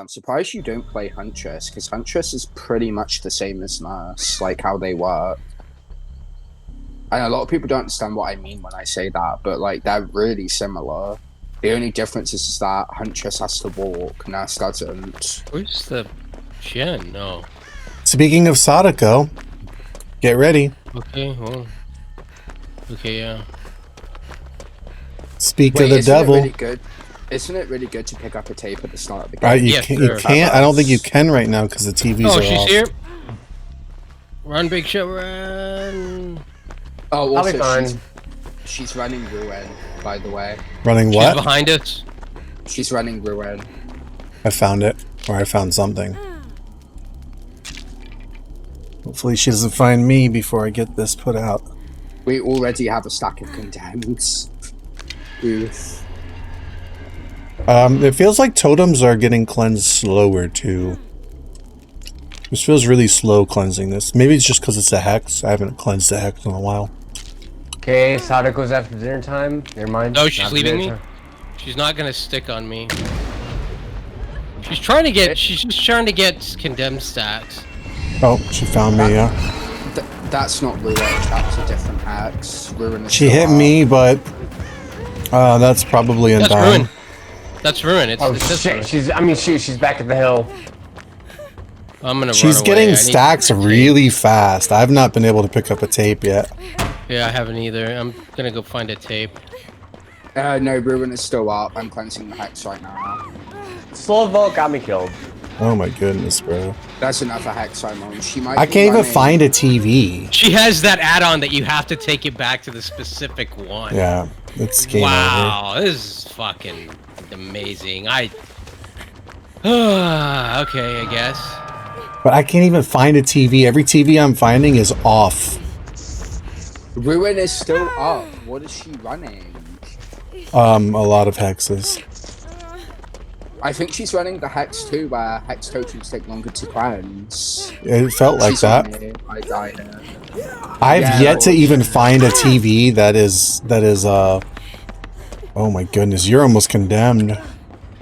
I'm surprised you don't play Huntress, because Huntress is pretty much the same as Nurse, like how they work. And a lot of people don't understand what I mean when I say that, but like they're really similar. The only difference is that Huntress has to walk, Nurse doesn't. Where's the Gen? No. Speaking of Sadako, get ready. Okay, well. Okay, yeah. Speak of the devil. It really good? Isn't it really good to pick up a tape at the start of the game? You can't. I don't think you can right now because the TVs are off. Oh, she's here. Run, Big Show, run. Oh, also, she's running Ruin, by the way. Running what? She's behind us. She's running Ruin. I found it. Or I found something. Hopefully she doesn't find me before I get this put out. We already have a stack of condemns. Oof. It feels like totems are getting cleansed slower too. This feels really slow cleansing this. Maybe it's just because it's a hex. I haven't cleansed a hex in a while. Okay, Sadako's after dinner time. Never mind. No, she's leaving me. She's not gonna stick on me. She's trying to get. She's just trying to get condemned stats. Oh, she found me. Yeah. That's not Ruin. That's a different hex. Ruin is she hit me, but that's probably Undying. That's Ruin. That's Ruin. It's shit. She's back at the hill. I'm gonna. She's getting stacks really fast. I've not been able to pick up a tape yet. Yeah, I haven't either. I'm gonna go find a tape. No, Ruin is still up. I'm cleansing the hex right now. Slow Vault got me killed. Oh my goodness, bro. That's another hex I'm on. She might. I can't even find a TV. She has that add-on that you have to take it back to the specific one. Yeah, it's game wow, over. This is fucking amazing. Okay, I guess. But I can't even find a TV. Every TV I'm finding is off. Ruin is still up. What is she running? A lot of hexes. I think she's running the hex too, where hex totals take longer to cleanse. It felt like that. I died here. I've yet to even find a TV that is oh my goodness, you're almost condemned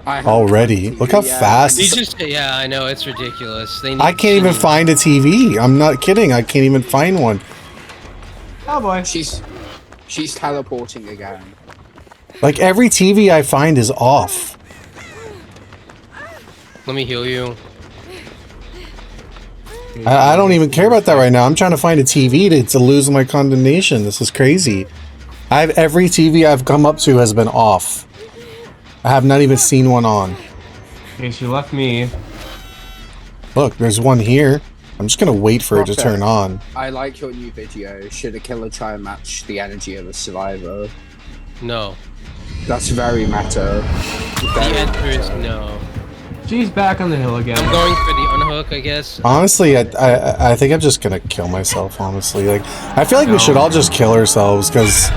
already. Look how fast. Yeah, I know, it's ridiculous. I can't even find a TV. I'm not kidding. I can't even find one. Oh boy. She's teleporting again. Like every TV I find is off. Let me heal you. I don't even care about that right now. I'm trying to find a TV to lose my condemnation. This is crazy. Every TV I've come up to has been off. I have not even seen one on. Okay, she left me. Look, there's one here. I'm just gonna wait for it to turn on. I like your new video. Should a killer try and match the energy of a survivor? No. That's very meta. The answer is no. She's back on the hill again. I'm going for the unhook, I guess. Honestly, I think I'm just gonna kill myself, honestly. Like, I feel like we should all just kill ourselves, because,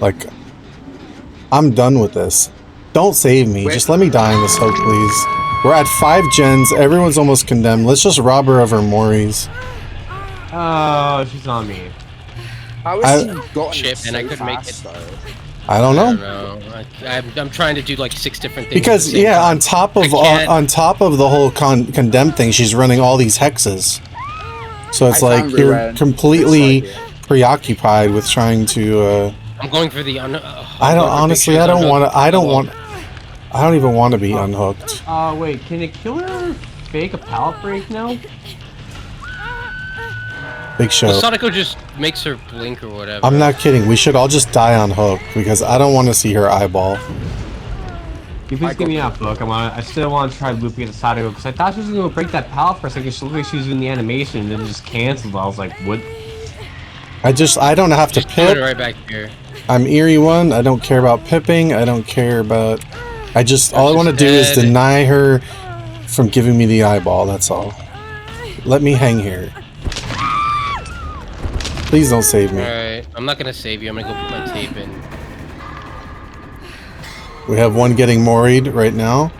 like, I'm done with this. Don't save me. Just let me die in this hook, please. We're at 5 gens. Everyone's almost condemned. Let's just rob her of her Moris. Oh, she's on me. How is she gotten Shit, so and I couldn't make it. though? I don't know. I'm trying to do like 6 different things. Because yeah, on top of the whole condemned thing, she's running all these hexes. So it's like you're completely preoccupied with trying to. I'm going for the I don't honestly. I don't even want to be unhooked. Wait, can a killer fake a pallet break now? Big show. Well, Sadako just makes her blink or whatever. I'm not kidding. We should all just die on hook because I don't want to see her eyeball. Can you please give me that book? I still want to try looping at the Sadako because I thought she was going to break that pallet for a second. She looked like she was doing the animation and then it just canceled. I was like, what? I don't have to pip. Right back here. I'm Eerie 1. I don't care about pipping. I don't care about. All I want to do is deny her from giving me the eyeball. That's all. Let me hang here. Please don't save me. Alright, I'm not gonna save you. I'm gonna go put my tape in. We have one getting moried right now.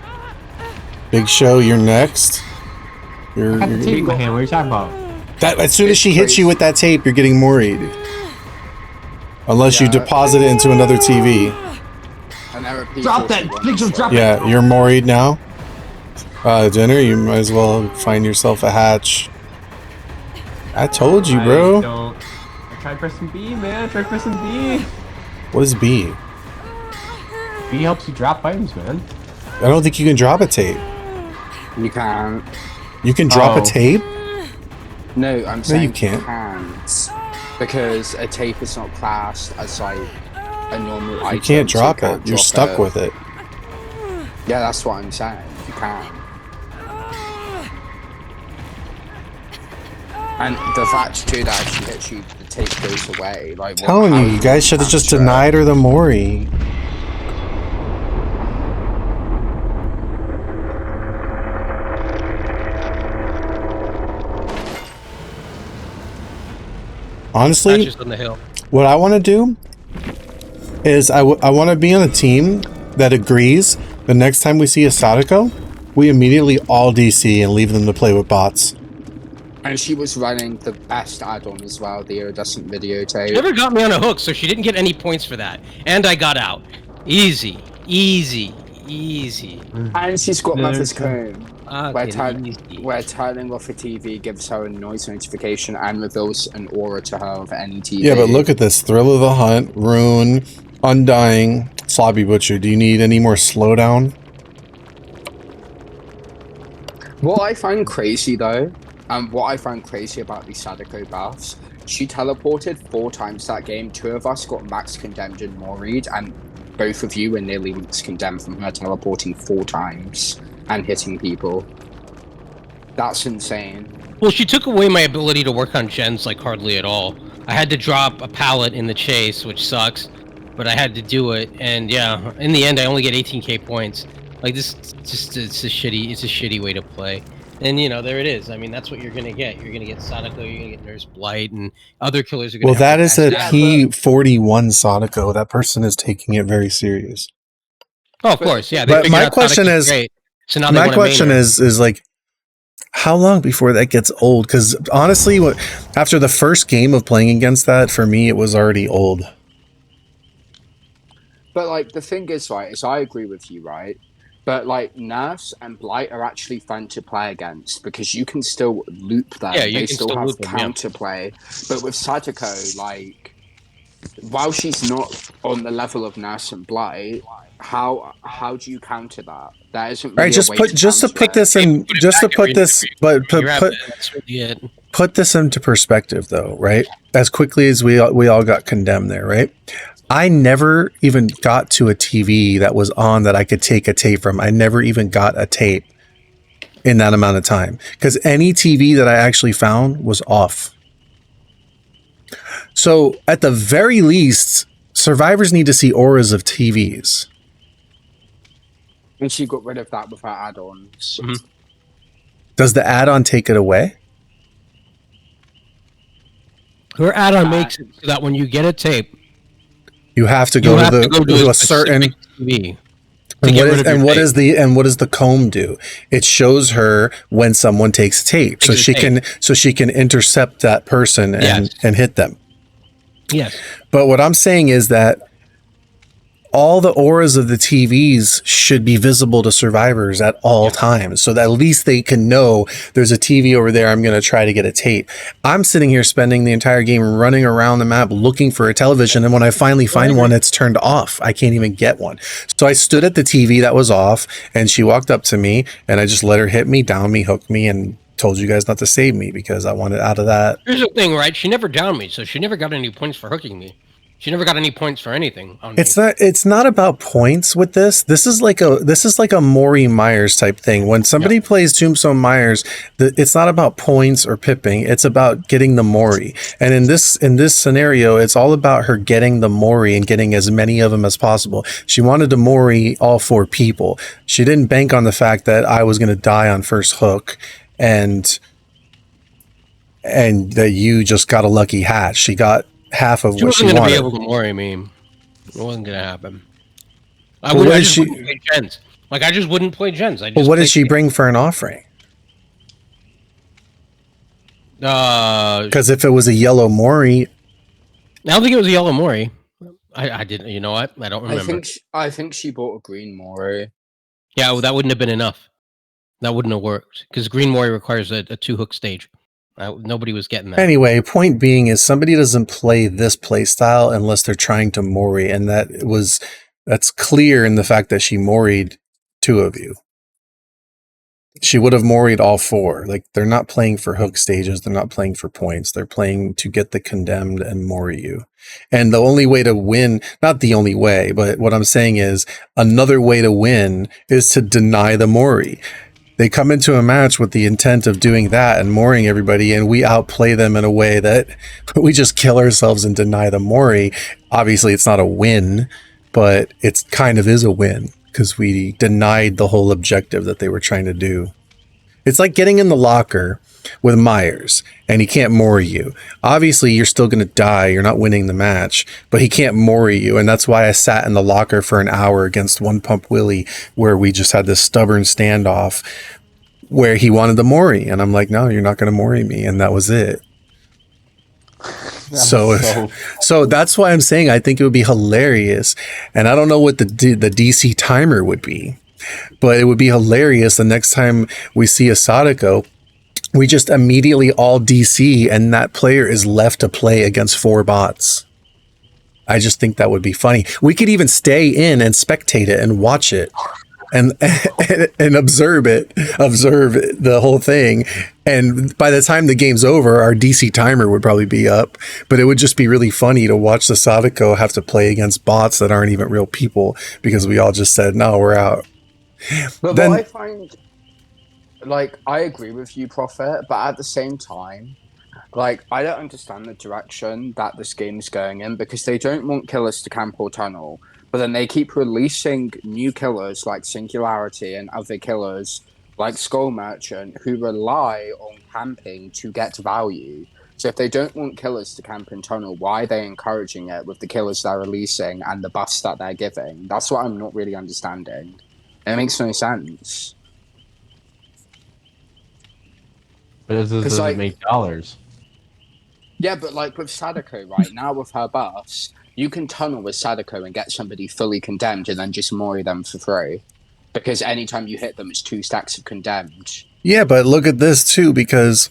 Big Show, you're next. I got the tape in my hand. What are you talking about? That as soon as she hits you with that tape, you're getting moried. Unless you deposit it into another TV. Drop that! Big Show, drop it! Yeah, you're moried now. Dinner, you might as well find yourself a hatch. I told you, bro. I tried pressing B, man. I tried pressing B. What is B? B helps you drop items, man. I don't think you can drop a tape. You can't. You can drop a tape? No, I'm saying you can't. Because a tape is not classed as like a normal item. You can't drop so it. You're stuck with it. Yeah, that's what I'm saying. You can't. And the fact too that she hits you, the tape goes away. Like, Telling you guys should have just denied her the Mori. Honestly, on the hill. what I want to do is I want to be on a team that agrees the next time we see a Sadako, we immediately all DC and leave them to play with bots. And she was running the best add-on as well, the iridescent videotape. She never got me on a hook, so she didn't get any points for that. And I got out. Easy. Easy. Easy. And she's got Mother's Comb, where Easy. turning off a TV gives her a noise notification and reveals an aura to her of any TV. Yeah, but look at this. Thrill of the Hunt, Rune, Undying, Sloppy Butcher. Do you need any more slowdown? What I find crazy though, and what I find crazy about these Sadako buffs, she teleported 4 times that game. 2 of us got max condemned and Mori'd, and both of you were nearly max condemned from her teleporting 4 times and hitting people. That's insane. Well, she took away my ability to work on gens like hardly at all. I had to drop a pallet in the chase, which sucks, but I had to do it. And yeah, in the end, I only get 18k points. Like this, it's a shitty way to play. And you know, there it is. I mean, that's what you're gonna get. You're gonna get Sadako, you're gonna get Nurse Blight, and other killers are gonna. Well, that is a P41 Sadako. That person is taking it very serious. Oh, of course, yeah. But my question is, so now my question is like, how long before that gets old? Because honestly, after the first game of playing against that, for me, it was already old. But like the thing is, right, is I agree with you, right? But like Nurse and Blight are actually fun to play against because you can still loop them. Yeah, you they can still still have loop them, counterplay. But with Sadako, like, while she's not on the level of Nurse and Blight, how do you counter that? That isn't really All right. Just to put this into perspective, though, right? As quickly as we all got condemned there, right? I never even got to a TV that was on that I could take a tape from. I never even got a tape in that amount of time because any TV that I actually found was off. So at the very least, survivors need to see auras of TVs. And she got rid of that with her add-ons. Mm-hmm. Does the add-on take it away? Her add-on makes it so that when you get a tape, you have to go to a certain TV. And what does the comb do? It shows her when someone takes tape, so she can intercept that person and hit them. Yes. But what I'm saying is that all the auras of the TVs should be visible to survivors at all times, so that at least they can know there's a TV over there. I'm going to try to get a tape. I'm sitting here spending the entire game running around the map looking for a television, and when I finally find one, it's turned off. I can't even get one. So I stood at the TV that was off, and she walked up to me, and I just let her hit me, down me, hook me, and told you guys not to save me because I wanted out of that. Here's the thing, right? She never downed me, so she never got any points for hooking me. She never got any points for anything. It's not about points with this. This is like a Maury Myers type thing. When somebody plays Tombstone Myers, it's not about points or pipping. It's about getting the Maury. And in this scenario, it's all about her getting the Maury and getting as many of them as possible. She wanted to Maury all 4 people. She didn't bank on the fact that I was going to die on first hook and that you just got a lucky hatch. She got half of what she wanted. She wasn't going to be able to Mori me. It wasn't going to happen. I just wouldn't play gens. Like, I just wouldn't play gens. Well, what did she bring for an offering? Because if it was a yellow Mori... I don't think it was a yellow Mori. I didn't. You know what? I don't remember. I think she bought a green Mori. Yeah, well, that wouldn't have been enough. That wouldn't have worked because Green Mori requires a 2-hook stage. Nobody was getting that. Anyway, point being is somebody doesn't play this play style unless they're trying to Mori, and that's clear in the fact that she Moried 2 of you. She would have Moried all 4. Like, they're not playing for hook stages, they're not playing for points, they're playing to get the condemned and Mori you. And the only way to win, not the only way, but what I'm saying is another way to win is to deny the Mori. They come into a match with the intent of doing that and Moriing everybody, and we outplay them in a way that we just kill ourselves and deny the Mori. Obviously, it's not a win, but it kind of is a win because we denied the whole objective that they were trying to do. It's like getting in the locker with Myers, and he can't Mori you. Obviously, you're still going to die. You're not winning the match, but he can't Mori you, and that's why I sat in the locker for an hour against One Pump Willie, where we just had this stubborn standoff where he wanted the Mori, and I'm like, no, you're not going to Mori me, and that was it. So that's why I'm saying I think it would be hilarious, and I don't know what the DC timer would be, but it would be hilarious the next time we see a Sadako, we just immediately all DC and that player is left to play against 4 bots. I just think that would be funny. We could even stay in and spectate it and watch it and observe the whole thing. And by the time the game's over, our DC timer would probably be up, but it would just be really funny to watch the Sadako have to play against bots that aren't even real people because we all just said, no, we're out. But what I find, like, I agree with you, Prophet, but at the same time, like, I don't understand the direction that this game's going in because they don't want killers to camp or tunnel, but then they keep releasing new killers like Singularity and other killers like Skull Merchant who rely on camping to get value. So if they don't want killers to camp in tunnel, why are they encouraging it with the killers they're releasing and the buffs that they're giving? That's what I'm not really understanding. It makes no sense. But it doesn't make dollars. Yeah, but like with Sadako right now with her buffs, you can tunnel with Sadako and get somebody fully condemned and then just Mori them for free. Because anytime you hit them, it's 2 stacks of condemned. Yeah, but look at this too, because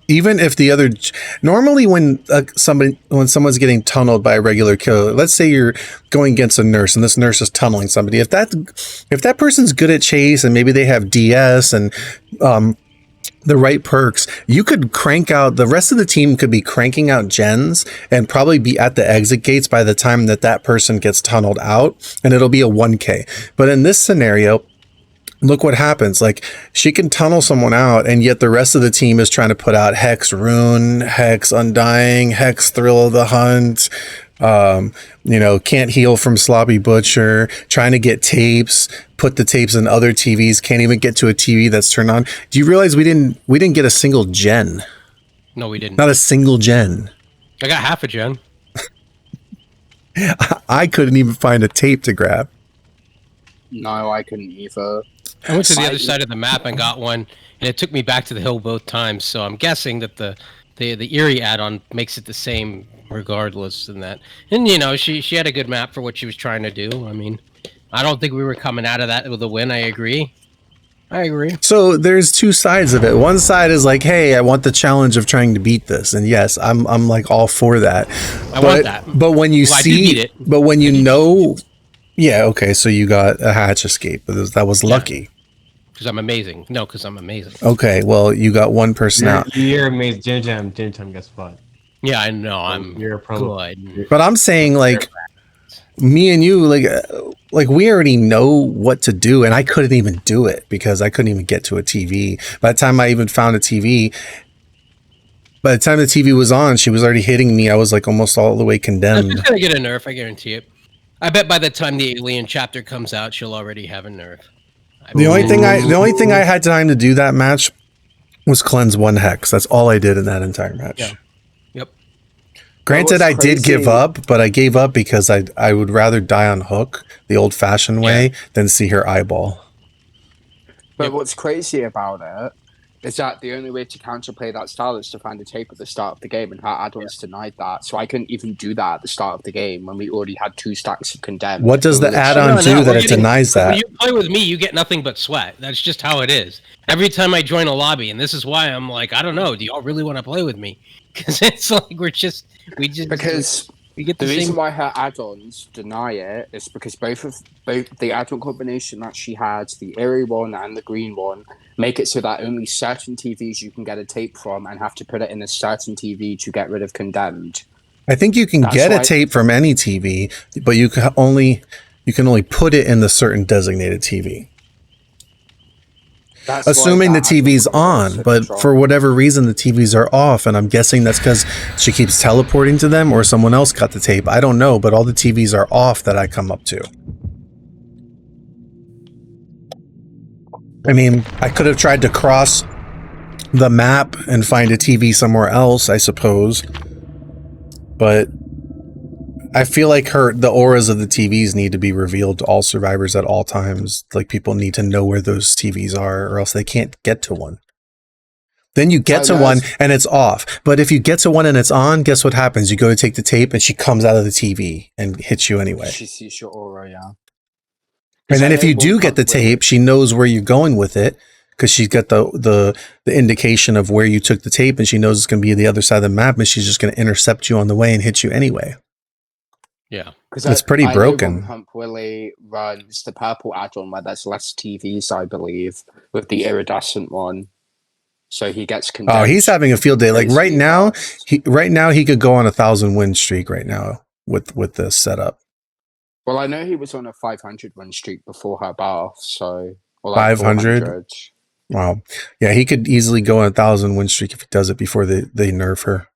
even if the other, normally when someone's getting tunneled by a regular killer, let's say you're going against a nurse and this nurse is tunneling somebody. If that person's good at chase and maybe they have DS and the right perks, you could crank out, the rest of the team could be cranking out gens and probably be at the exit gates by the time that person gets tunneled out, and it'll be a 1K. But in this scenario, look what happens. Like, she can tunnel someone out, and yet the rest of the team is trying to put out Hex Rune, Hex Undying, Hex Thrill of the Hunt, can't heal from Sloppy Butcher, trying to get tapes, put the tapes in other TVs, can't even get to a TV that's turned on. Do you realize we didn't get a single gen? No, we didn't. Not a single gen. I got half a gen. I couldn't even find a tape to grab. No, I couldn't either. I went to the other side of the map and got one, and it took me back to the hill both times. So I'm guessing that the Eerie add-on makes it the same regardless in that. And she had a good map for what she was trying to do. I mean, I don't think we were coming out of that with a win. I agree. So there's 2 sides of it. One side is like, hey, I want the challenge of trying to beat this, and yes, I'm like all for that. I want that. But when you I did beat it. But when you know. Yeah, okay, so you got a hatch escape, but that was lucky. Because I'm amazing. No, because I'm amazing. Okay, well, you got one person out. You're amazing. Jam, guess what? Yeah, I know. You're a pro. Good. But I'm saying, like, me and you, like we already know what to do, and I couldn't even do it because I couldn't even get to a TV. By the time I even found a TV, by the time the TV was on, she was already hitting me. I was, like, almost all the way condemned. She's going to get a nerf, I guarantee it. I bet by the time the Alien chapter comes out, she'll already have a nerf. The only thing I had time to do that match was cleanse 1 hex. That's all I did in that entire match. Yeah. Yep. Granted, I did give up, but I gave up because I would rather die on hook the old-fashioned way than see her eyeball. But what's crazy about it is that the only way to counterplay that style is to find a tape at the start of the game, and her add-ons denied that. So I couldn't even do that at the start of the game when we already had 2 stacks of condemned. What does the add-on do that it denies that? When you play with me, you get nothing but sweat. That's just how it is. Every time I join a lobby, and this is why I'm like, I don't know, do y'all really want to play with me? Because it's like we get the reason why her add-ons deny it is because both the add-on combination that she had, the Eerie one and the green one, make it so that only certain TVs you can get a tape from and have to put it in a certain TV to get rid of condemned. I think you can get a tape from any TV, but you can only put it in the certain designated TV. Assuming the TV's on, but for whatever reason the TVs are off, and I'm guessing that's because she keeps teleporting to them or someone else got the tape. I don't know, but all the TVs are off that I come up to. I mean, I could have tried to cross the map and find a TV somewhere else, I suppose, but I feel like the auras of the TVs need to be revealed to all survivors at all times. Like, people need to know where those TVs are, or else they can't get to one. Then you get to one and it's off. But if you get to one and it's on, guess what happens? You go to take the tape and she comes out of the TV and hits you anyway. She sees your aura, yeah. And then if you do get the tape, she knows where you're going with it, because she's got the indication of where you took the tape, and she knows it's going to be the other side of the map, and she's just going to intercept you on the way and hit you anyway. Yeah, because it's pretty broken. Pump Willie runs the purple add-on where there's less TVs, I believe, with the iridescent one. So he gets condemned. Oh, he's having a field day. Like right now, he could go on a 1,000 win streak right now with this setup. Well, I know he was on a 500 win streak before her buff, so 500. Wow, yeah, he could easily go on a 1,000 win streak if he does it before they nerf her.